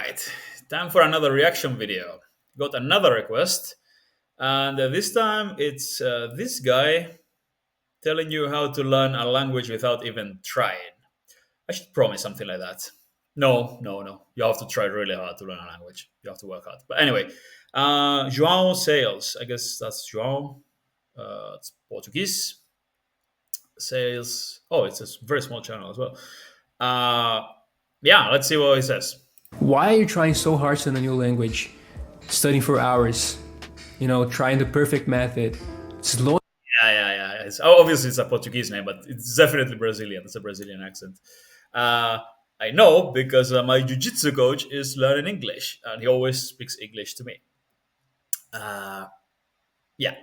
right, time for another reaction video. Got another request, and this time it's this guy telling you how to learn a language without even trying. I should promise something like that. No, no, no. You have to try really hard to learn a language. You have to work hard. But anyway, João Sales. I guess that's João. It's Portuguese. Sales. Oh, it's a very small channel as well. Uh, yeah, let's see what he says. Why are you trying so hard to learn a new language? Studying for hours, trying the perfect method, slow. Yeah. Obviously, it's a Portuguese name, but it's definitely Brazilian. It's a Brazilian accent. Uh, I know because my jiu-jitsu coach is learning English, and he always speaks English to me. Uh, yeah,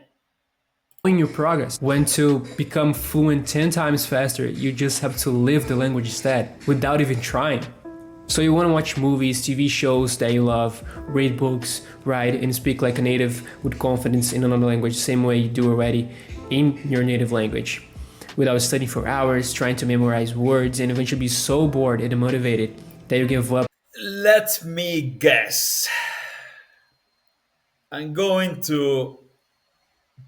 Knowing your progress. When to become fluent 10 times faster, you just have to live the language instead, without even trying. So you want to watch movies, TV shows that you love, read books, write, and speak like a native with confidence in another language, same way you do already in your native language. Without studying for hours, trying to memorize words, and eventually be so bored and demotivated that you give up. let me guess. I'm going to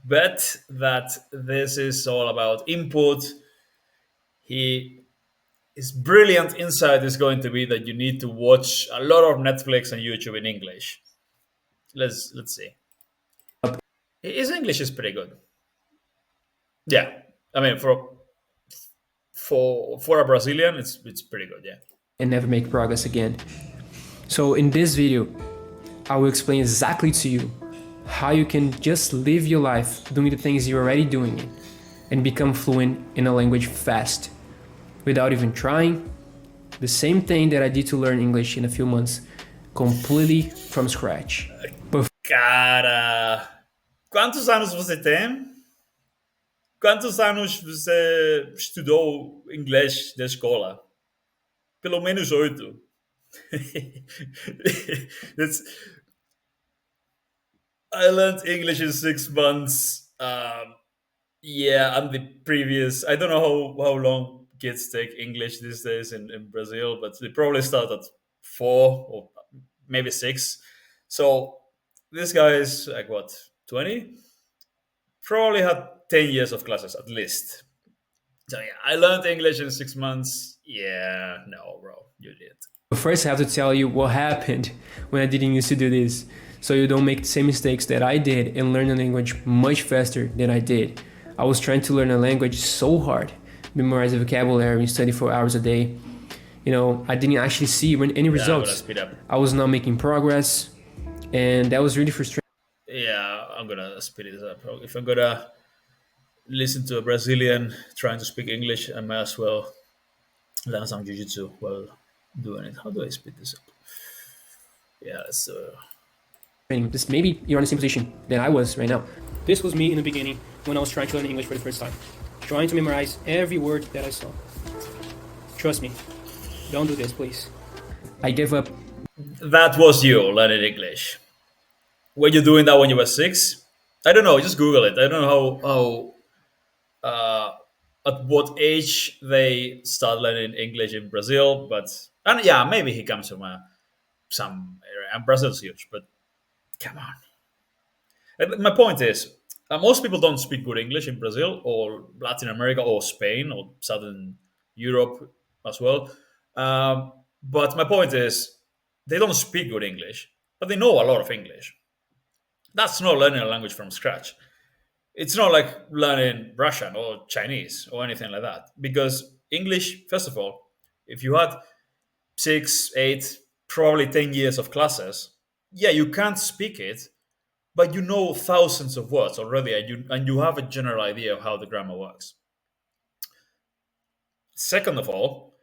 bet that this is all about input. He His brilliant insight is going to be that you need to watch a lot of Netflix and YouTube in English. Let's see. His English is pretty good. Yeah, I mean for a Brazilian, it's pretty good. Yeah. And never make progress again. So in this video, I will explain exactly to you how you can just live your life doing the things you're already doing and become fluent in a language fast without even trying. The same thing that I did to learn English in a few months, completely from scratch. But Cara, quantos anos você tem? Quantos anos você estudou inglês da escola? Pelo menos 8. It's, I learned English in 6 months. Yeah, and the previous, I don't know how long kids take English these days in Brazil, but they probably start at 4 or maybe 6. So this guy is like what, 20? Probably had 10 years of classes at least. So yeah, I learned English in 6 months. Yeah, no, bro, you did. first I have to tell you what happened when I didn't used to do this, so you don't make the same mistakes that I did and learn a language much faster than I did. I was trying to learn a language so hard, memorize the vocabulary and study for hours a day. I didn't actually see any Yeah, I'm gonna results. speed up. I was not making progress, and that was really frustrating. Yeah, I'm gonna speed this up. If I'm gonna listen to a Brazilian trying to speak English, I might as well learn some jiu-jitsu while doing it. How do I speed this up? Yeah, it's This maybe you're in the same position than I was right now. This was me in the beginning when I was trying to learn English for the first time, trying to memorize every word that I saw. Trust me, don't do this, please. I gave up. that was you learning English. Were you doing that when you were 6? I don't know. Just Google it. I don't know at what age they start learning English in Brazil, but and yeah, maybe he comes from some area. And Brazil's huge, but come on. My point is, most people don't speak good English in Brazil or Latin America or Spain or Southern Europe as well. But my point is, they don't speak good English, but they know a lot of English. That's not learning a language from scratch. It's not like learning Russian or Chinese or anything like that. Because English, first of all, if you had 6, 8, probably 10 years of classes, yeah, you can't speak it, but you know thousands of words already, and you have a general idea of how the grammar works. Second of all,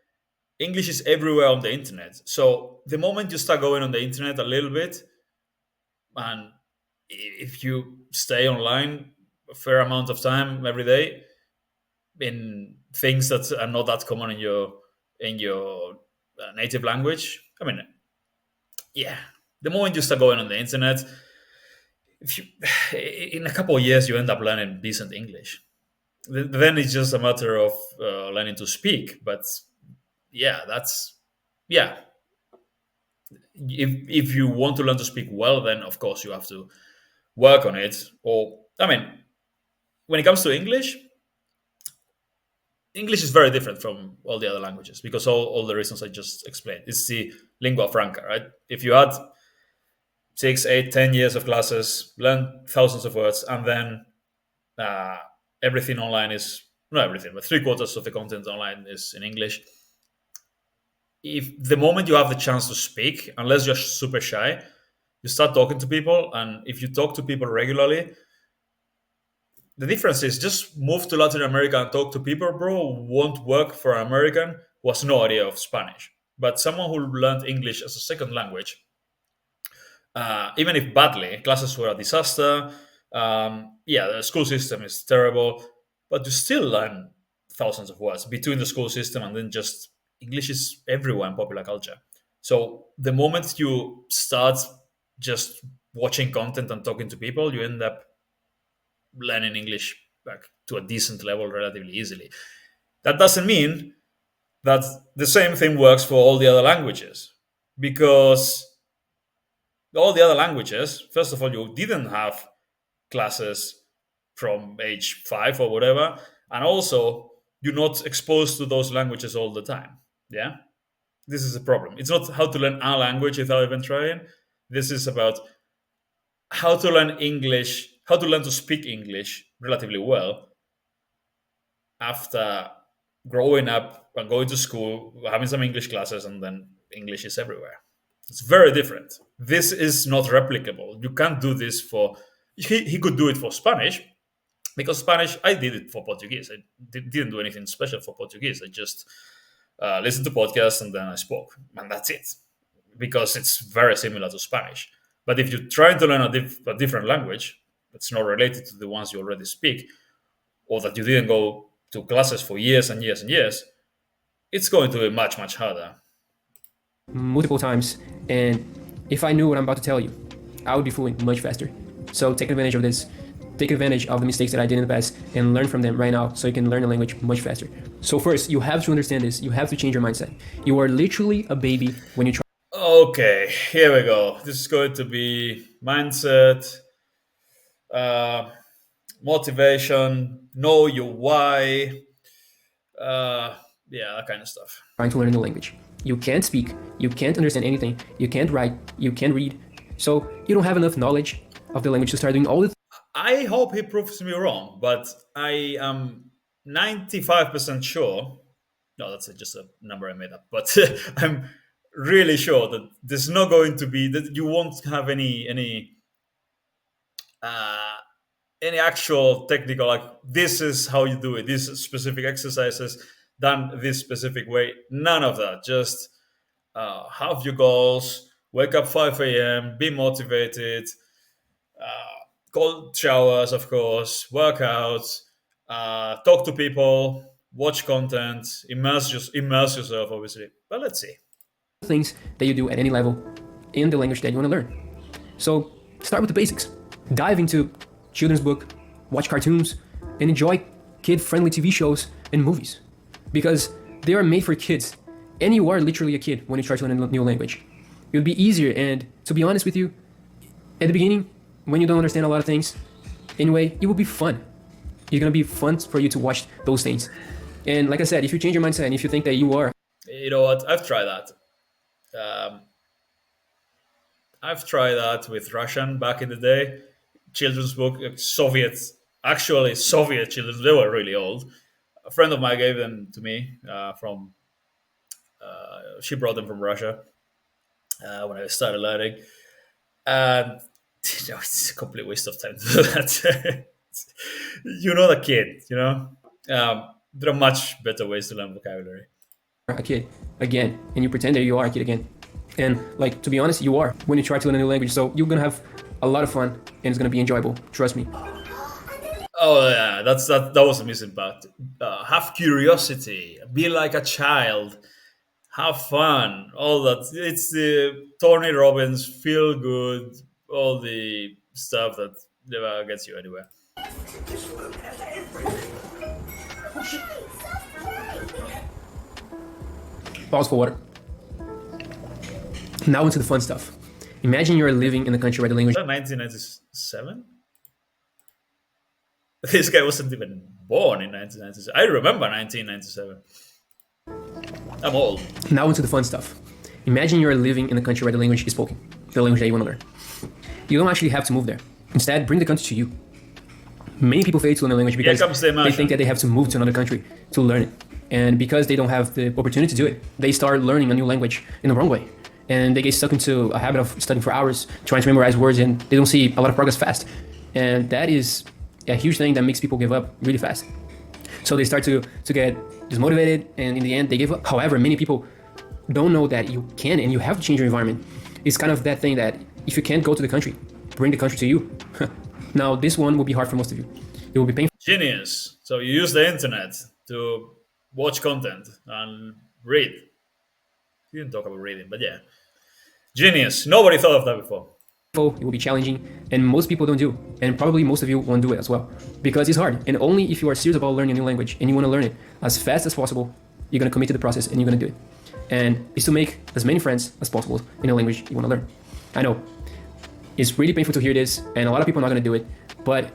English is everywhere on the internet. So the moment you start going on the internet a little bit, and if you stay online a fair amount of time every day in things that are not that common in your native language, I mean, yeah, the moment you start going on the internet, if you in a couple of years you end up learning decent English. Then it's just a matter of learning to speak. But yeah, that's yeah. If you want to learn to speak well, then of course you have to work on it. Or I mean, when it comes to English, English is very different from all the other languages because all the reasons I just explained. It's the lingua franca, right? If you had 6, 8, 10 years of classes, learn thousands of words, and then uh, everything online is not everything, but three-quarters of the content online is in English. If the moment you have the chance to speak, unless you're super shy, you start talking to people, and if you talk to people regularly, the difference is just move to Latin America and talk to people, bro. Won't work for an American who has no idea of Spanish. But someone who learned English as a second language, even if badly, classes were a disaster. Yeah, the school system is terrible, but you still learn thousands of words between the school system and then just English is everywhere in popular culture. So the moment you start just watching content and talking to people, you end up learning English like to a decent level relatively easily. That doesn't mean that the same thing works for all the other languages because all the other languages, first of all, you didn't have classes from age 5 or whatever, and also you're not exposed to those languages all the time. Yeah, this is a problem. It's not how to learn a language without even trying. This is about how to learn English, how to learn to speak English relatively well after growing up and going to school, having some English classes, and then English is everywhere. It's very different. This is not replicable. You can't do this for. He could do it for Spanish because Spanish, I did it for Portuguese. I didn't do anything special for Portuguese. I just listened to podcasts and then I spoke, and that's it. Because it's very similar to Spanish. But if you're trying to learn a different language that's not related to the ones you already speak, or that you didn't go to classes for years and years and years, it's going to be much, much harder. multiple times, and if I knew what I'm about to tell you, I would be fluent much faster. So take advantage of this. Take advantage of the mistakes that I did in the past and learn from them right now so you can learn the language much faster. So first, you have to understand this. You have to change your mindset. You are literally a baby when you try. Okay, here we go. This is going to be mindset, uh, motivation, know your why, yeah, that kind of stuff. Trying to learn a new language. You can't speak, you can't understand anything, you can't write, you can't read. So you don't have enough knowledge of the language to start doing all the I hope he proves me wrong, but I am 95% sure. No, that's just a number I made up, but I'm really sure that there's not going to be that you won't have uh, any actual technical like this is how you do it. These specific exercises done this specific way. None of that. Just have your goals. Wake up 5 a.m. Be motivated. Cold showers, of course, workouts, talk to people, watch content, immerse yourself, obviously. But let's see. things that you do at any level in the language that you want to learn. So start with the basics. Dive into children's book, watch cartoons, and enjoy kid-friendly TV shows and movies. Because they are made for kids. And you are literally a kid when you try to learn a new language. It would be easier, and to be honest with you, at the beginning, when you don't understand a lot of things, anyway, it will be fun. It's gonna be fun for you to watch those things. And like I said, if you change your mindset and if you think that you are You know what? I've tried that. Um, I've tried that with Russian back in the day. Children's book, Soviet, actually Soviet children. They were really old. A friend of mine gave them to me from. She brought them from Russia when I started learning, and it's a complete waste of time to do that. You're not a kid, you know. There are much better ways to learn vocabulary. a kid again and you pretend that you are a kid again. And like, to be honest, you are when you try to learn a new language. So you're gonna have a lot of fun and it's gonna be enjoyable. Trust me. Oh yeah, that was a missing part. Have curiosity, be like a child, have fun, all that. It's the Tony Robbins feel good, all the stuff that never gets you anywhere. Pause for water. Now into the fun stuff. Imagine you're living in a country where the language That 1997. This guy wasn't even born in 1997. I remember 1997. I'm old. Now into the fun stuff. Imagine you're living in a country where the language is spoken, the language that you want to learn. You don't actually have to move there. Instead, bring the country to you. Many people fail to learn a language Here because comes the they immersion. think that they have to move to another country to learn it. And because they don't have the opportunity to do it, they start learning a new language in the wrong way. And they get stuck into a habit of studying for hours, trying to memorize words, and they don't see a lot of progress fast. And that is a huge thing that makes people give up really fast. So they start to get dismotivated, and in the end, they give up. However, many people don't know that you can and you have to change your environment. It's kind of that thing that if you can't go to the country, bring the country to you. Now, this one will be hard for most of you. It will be painful. Genius. So you use the internet to watch content and read. You didn't talk about reading, but yeah. Genius. Nobody thought of that before. It will be challenging, and most people don't do. And probably most of you won't do it as well because it's hard. And only if you are serious about learning a new language and you want to learn it as fast as possible, you're going to commit to the process and you're going to do it. And it's to make as many friends as possible in a language you want to learn. I know it's really painful to hear this, and a lot of people are not going to do it, but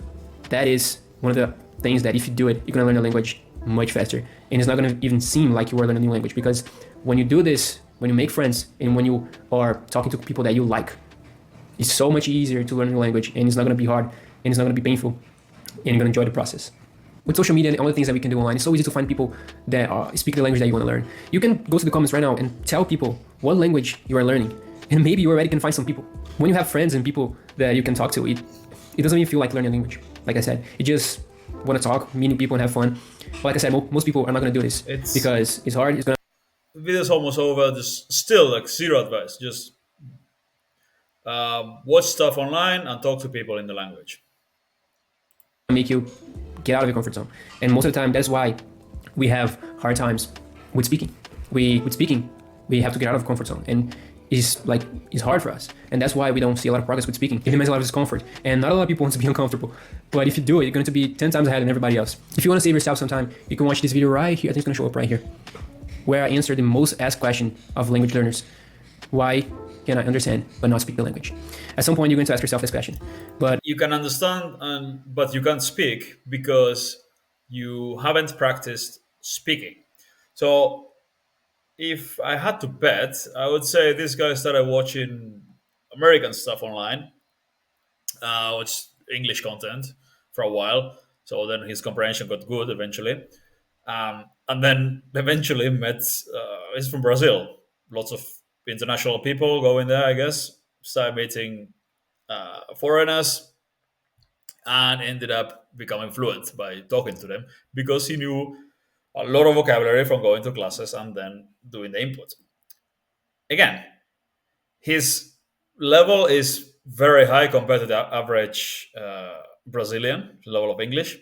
that is one of the things that if you do it, you're going to learn a language much faster. And it's not going to even seem like you are learning a new language because when you do this, when you make friends, and when you are talking to people that you like, it's so much easier to learn a new language, and it's not going to be hard, and it's not going to be painful, and you're going to enjoy the process. With social media and all the things that we can do online, it's so easy to find people that speak the language that you want to learn. You can go to the comments right now and tell people what language you are learning, and maybe you already can find some people. When you have friends and people that you can talk to, it doesn't even feel like learning a language. Like I said, you just want to talk, meeting people, and have fun. But like I said, most people are not going to do this because it's hard. It's going The video's almost over. There's still like zero advice. Just watch stuff online and talk to people in the language. to make you get out of your comfort zone. And most of the time, that's why we have hard times with speaking. With speaking, we have to get out of comfort zone, and it's hard for us. And that's why we don't see a lot of progress with speaking. It demands a lot of discomfort, and not a lot of people want to be uncomfortable. But if you do it, you're going to be 10 times ahead than everybody else. If you want to save yourself some time, you can watch this video right here. I think it's going to show up right here, where I answer the most asked question of language learners: why can I understand but not speak the language? At some point, you're going to ask yourself this question. But You can understand, but you can't speak because you haven't practiced speaking. So if I had to bet, I would say this guy started watching American stuff online, which English content for a while. So then his comprehension got good eventually, and then eventually met. He's from Brazil. Lots of international people going there, I guess. Started meeting foreigners, and ended up becoming fluent by talking to them because he knew a lot of vocabulary from going to classes and then doing the input. Again, his level is very high compared to the average Brazilian level of English,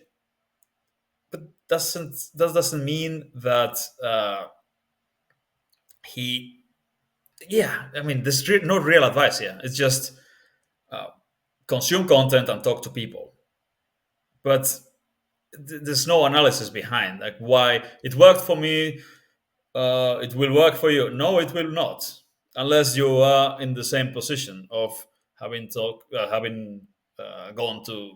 but that doesn't mean that he. Yeah, I mean, there's no real advice here. It's just consume content and talk to people, but there's no analysis behind like why it worked for me. It will work for you. No, it will not, unless you are in the same position of having gone to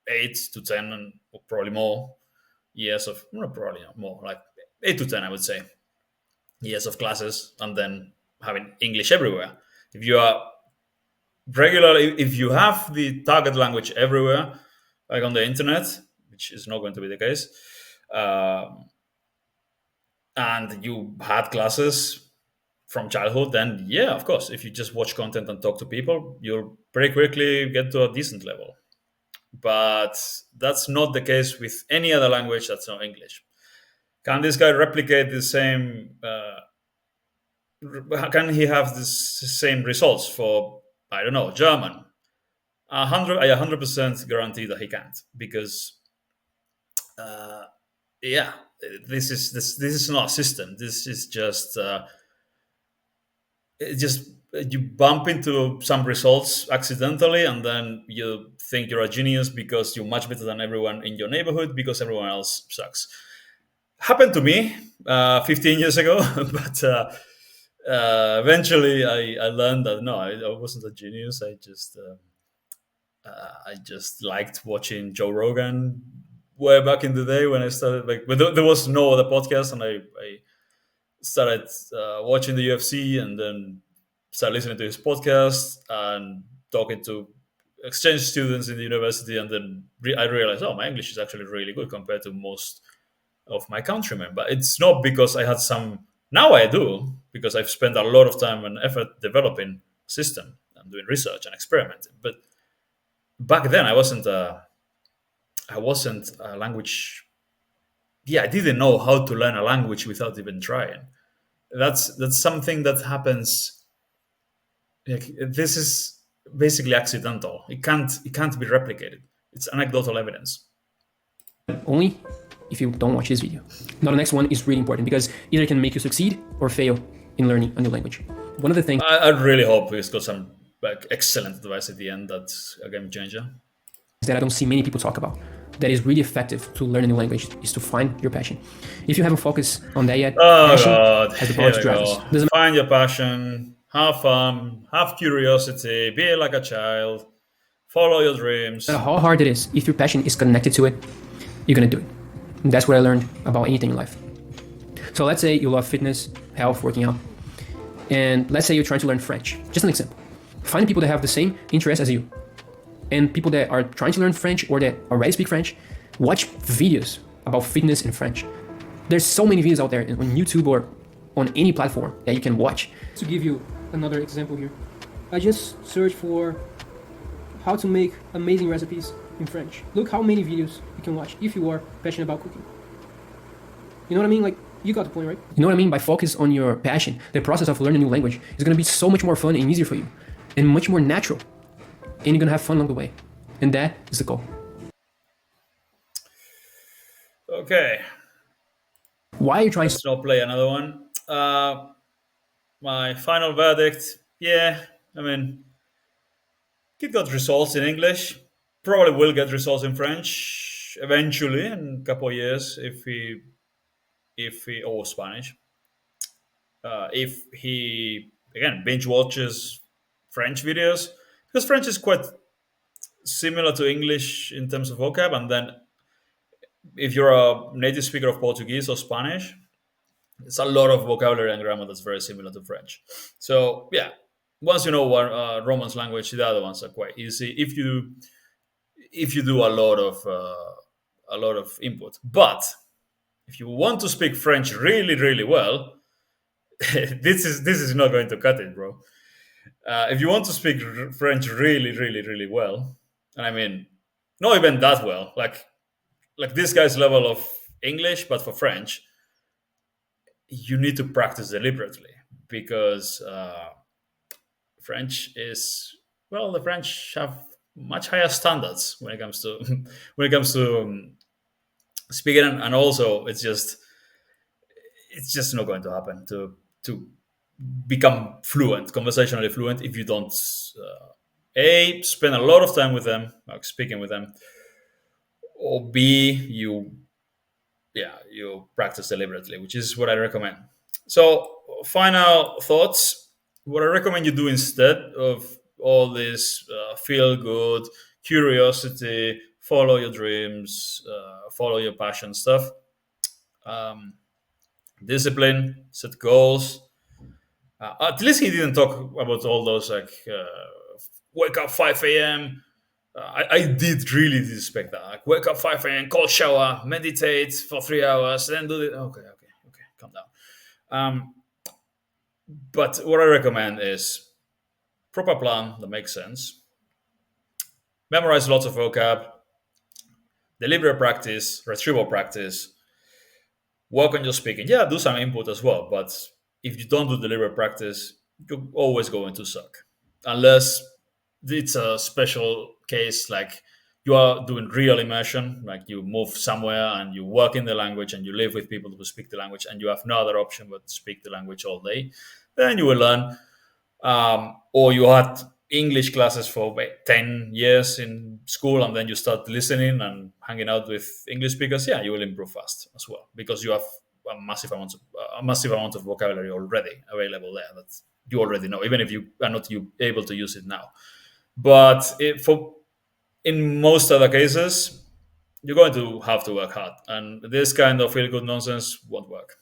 8 to 10 and probably more years of no, probably not more like 8 to 10, I would say, years of classes, and then having English everywhere. If you are regularly, if you have the target language everywhere, like on the internet, which is not going to be the case, and you had classes from childhood, then yeah, of course, if you just watch content and talk to people, you'll pretty quickly get to a decent level. But that's not the case with any other language that's not English. Can this guy replicate the same? Can he have the same results for, I don't know, German? I 100% guarantee that he can't, because yeah, this is not a system. This is just it just you bump into some results accidentally, and then you think you're a genius because you're much better than everyone in your neighborhood because everyone else sucks. Happened to me 15 years ago, but Eventually, I learned that no, I wasn't a genius. I just liked watching Joe Rogan way back in the day when I started. Like, but there was no other podcast, and I started watching the UFC, and then started listening to his podcast and talking to exchange students in the university, and then I realized, oh, my English is actually really good compared to most of my countrymen. But it's not because I had some. Now I do because I've spent a lot of time and effort developing a system and doing research and experimenting. But back then, I wasn't a language. Yeah, I didn't know how to learn a language without even trying. That's something that happens. Like, this is basically accidental. It can't be replicated. It's anecdotal evidence. only if you don't watch this video. Now the next one is really important because either it can make you succeed or fail in learning a new language. One of the things I really hope it's got some like excellent advice at the end that's a game changer. that I don't see many people talk about that is really effective to learn a new language is to find your passion. If you haven't focused on that yet, Oh passion God, has the here power to we drive us. go. Doesn't Find your passion, have fun, have curiosity, be like a child, follow your dreams. matter how hard it is, if your passion is connected to it, you're gonna do it. And that's what I learned about anything in life. So let's say you love fitness, health, working out, and let's say you're trying to learn French. Just an example. Find people that have the same interests as you, and people that are trying to learn French or that already speak French. Watch videos about fitness in French. There's so many videos out there on YouTube or on any platform that you can watch. To give you another example here, I just searched for how to make amazing recipes in French. Look how many videos you can watch if you are passionate about cooking. You know what I mean? Like, you got the point, right? You know what I mean? By focus on your passion, the process of learning a new language is gonna be so much more fun and easier for you, and much more natural. And you're gonna have fun along the way. And that is the goal. Okay, Why are you trying let's not play another one. My final verdict. Yeah, I mean, kid got results in English. Probably will get results in French eventually in a couple of years if he or Spanish. If he again binge watches French videos, because French is quite similar to English in terms of vocab, and then if you're a native speaker of Portuguese or Spanish, it's a lot of vocabulary and grammar that's very similar to French. So yeah, once you know one Romance language, the other ones are quite easy if you do a lot of input. But if you want to speak French really really well, this is not going to cut it, bro. If you want to speak French really really really well, and I mean not even that well, like this guy's level of English, but for French, you need to practice deliberately because French is well, the French have much higher standards when it comes to when it comes to speaking, and also it's just not going to happen to become fluent, conversationally fluent, if you don't a spend a lot of time with them, like speaking with them, or b you practice deliberately, which is what I recommend. So, final thoughts. What I recommend you do instead of all this feel good, curiosity, follow your dreams, follow your passion stuff. Um, Discipline, set goals. At least he didn't talk about all those like wake up 5 a.m. I did really respect that. Like, wake up 5 a.m., cold shower, meditate for 3 hours, then do it. Okay, calm down. Um, but what I recommend is proper plan that makes sense. Memorize lots of vocab, deliberate practice, retrieval practice, work on your speaking. Yeah, do some input as well, but if you don't do deliberate practice, you're always going to suck. Unless it's a special case like you are doing real immersion, like you move somewhere and you work in the language and you live with people who speak the language and you have no other option but to speak the language all day, then you will learn. Or you had English classes for 10 years in school and then you start listening and hanging out with English speakers, yeah, you will improve fast as well because you have a massive amount of vocabulary already available there that you already know, even if you are not you able to use it now. But for in most other cases, you're going to have to work hard, and this kind of feel good nonsense won't work.